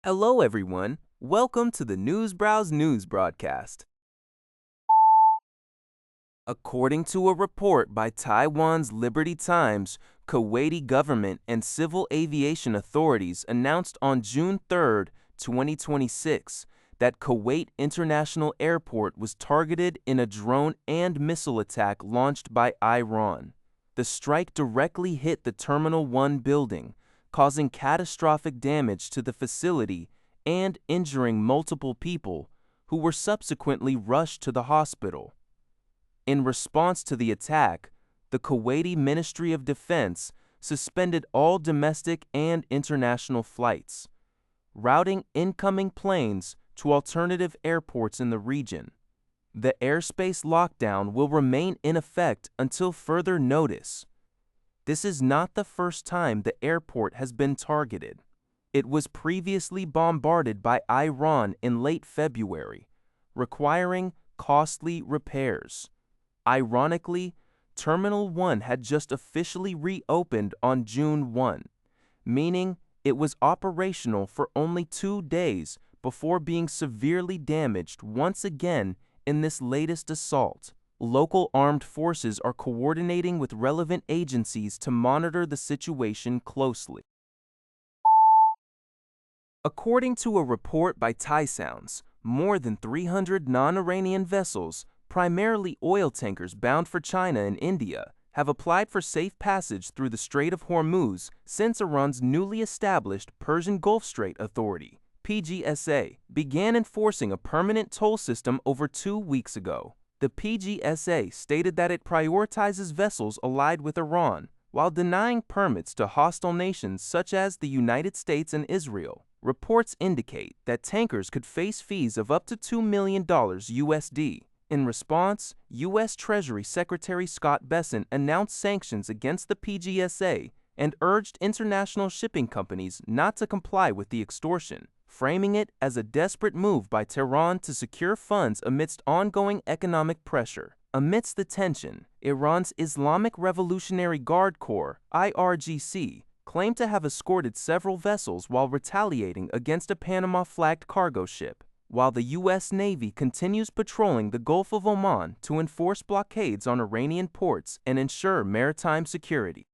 Hello, everyone. Welcome to the Newsbrowse News broadcast. According to a report by Taiwan's Liberty Times, Kuwaiti government and civil aviation authorities announced on June 3, 2026, that Kuwait International Airport was targeted in a drone and missile attack launched by Iran. The strike directly hit the Terminal 1 building, causing catastrophic damage to the facility and injuring multiple people, who were subsequently rushed to the hospital. In response to the attack, the Kuwaiti Ministry of Defense suspended all domestic and international flights, routing incoming planes to alternative airports in the region. The airspace lockdown will remain in effect until further notice. This is not the first time the airport has been targeted. It was previously bombarded by Iran in late February, requiring costly repairs. Ironically, Terminal 1 had just officially reopened on June 1, meaning it was operational for only 2 days before being severely damaged once again in this latest assault. Local armed forces are coordinating with relevant agencies to monitor the situation closely. According to a report by Thai Sounds, more than 300 non-Iranian vessels, primarily oil tankers bound for China and India, have applied for safe passage through the Strait of Hormuz since Iran's newly established Persian Gulf Strait Authority, PGSA, began enforcing a permanent toll system over 2 weeks ago. The PGSA stated that it prioritizes vessels allied with Iran, while denying permits to hostile nations such as the United States and Israel. Reports indicate that tankers could face fees of up to $2 million USD. In response, U.S. Treasury Secretary Scott Bessent announced sanctions against the PGSA and urged international shipping companies not to comply with the extortion, framing it as a desperate move by Tehran to secure funds amidst ongoing economic pressure. Amidst the tension, Iran's Islamic Revolutionary Guard Corps, IRGC, claimed to have escorted several vessels while retaliating against a Panama-flagged cargo ship, while the U.S. Navy continues patrolling the Gulf of Oman to enforce blockades on Iranian ports and ensure maritime security.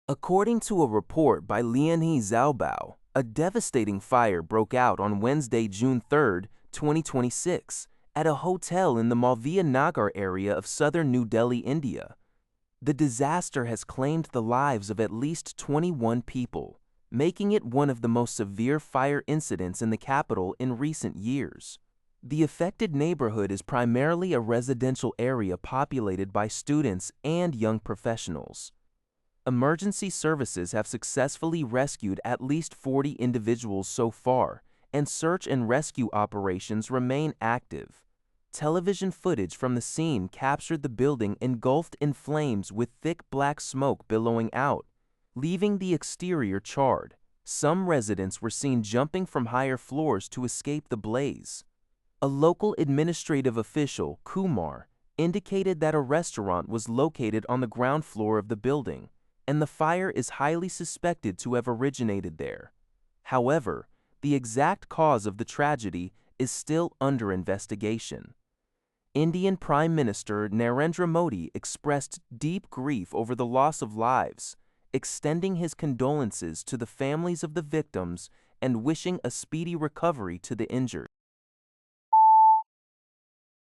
According to a report by Lianhe Xiaobao, a devastating fire broke out on Wednesday, June 3, 2026, at a hotel in the Malviya Nagar area of southern New Delhi, India. The disaster has claimed the lives of at least 21 people, making it one of the most severe fire incidents in the capital in recent years. The affected neighborhood is primarily a residential area populated by students and young professionals. Emergency services have successfully rescued at least 40 individuals so far, and search and rescue operations remain active. Television footage from the scene captured the building engulfed in flames with thick black smoke billowing out, leaving the exterior charred. Some residents were seen jumping from higher floors to escape the blaze. A local administrative official, Kumar, indicated that a restaurant was located on the ground floor of the building, and the fire is highly suspected to have originated there. However, the exact cause of the tragedy is still under investigation. Indian Prime Minister Narendra Modi expressed deep grief over the loss of lives, extending his condolences to the families of the victims and wishing a speedy recovery to the injured.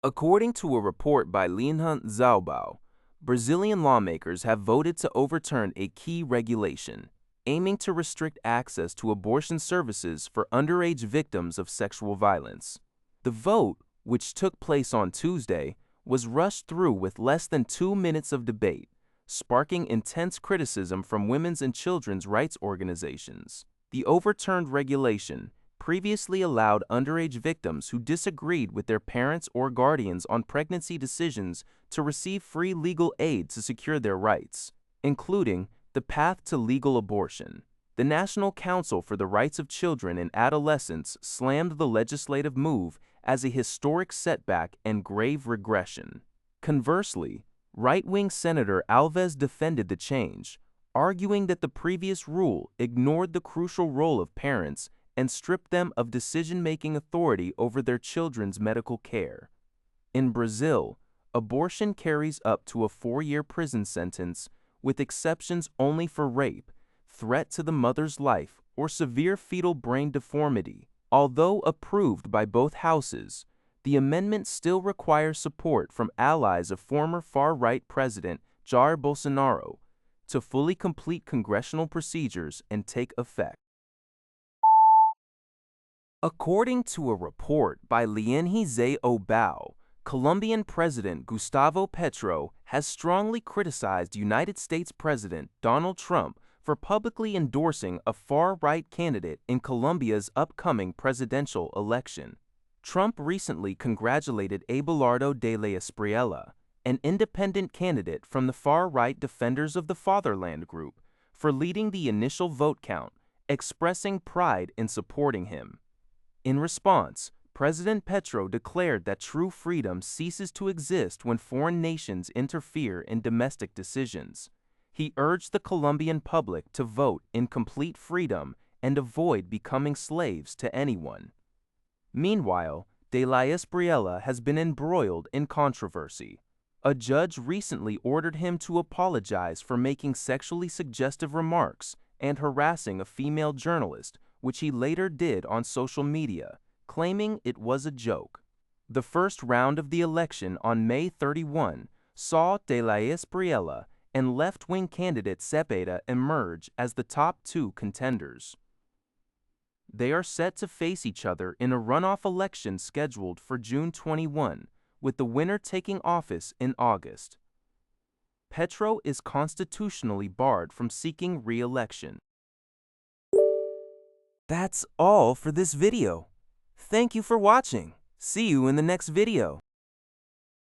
According to a report by Lianhe Xiaobao, Brazilian lawmakers have voted to overturn a key regulation, aiming to restrict access to abortion services for underage victims of sexual violence. The vote, which took place on Tuesday, was rushed through with less than 2 minutes of debate, sparking intense criticism from women's and children's rights organizations. The overturned regulation previously allowed underage victims who disagreed with their parents or guardians on pregnancy decisions to receive free legal aid to secure their rights, including the path to legal abortion. The National Council for the Rights of Children and Adolescents slammed the legislative move as a historic setback and grave regression. Conversely, right-wing Senator Alves defended the change, arguing that the previous rule ignored the crucial role of parents and stripped them of decision-making authority over their children's medical care. In Brazil, abortion carries up to a 4-year prison sentence, with exceptions only for rape, threat to the mother's life, or severe fetal brain deformity. Although approved by both houses, the amendment still requires support from allies of former far-right President Jair Bolsonaro to fully complete congressional procedures and take effect. According to a report by Lienhize Obao, Colombian President Gustavo Petro has strongly criticized United States President Donald Trump for publicly endorsing a far-right candidate in Colombia's upcoming presidential election. Trump recently congratulated Abelardo de la Espriella, an independent candidate from the far-right Defenders of the Fatherland group, for leading the initial vote count, expressing pride in supporting him. In response, President Petro declared that true freedom ceases to exist when foreign nations interfere in domestic decisions. He urged the Colombian public to vote in complete freedom and avoid becoming slaves to anyone. Meanwhile, de la Espriella has been embroiled in controversy. A judge recently ordered him to apologize for making sexually suggestive remarks and harassing a female journalist, which he later did on social media, claiming it was a joke. The first round of the election on May 31 saw de la Espriella and left-wing candidate Cepeda emerge as the top two contenders. They are set to face each other in a runoff election scheduled for June 21, with the winner taking office in August. Petro is constitutionally barred from seeking re-election. That's all for this video. Thank you for watching. See you in the next video.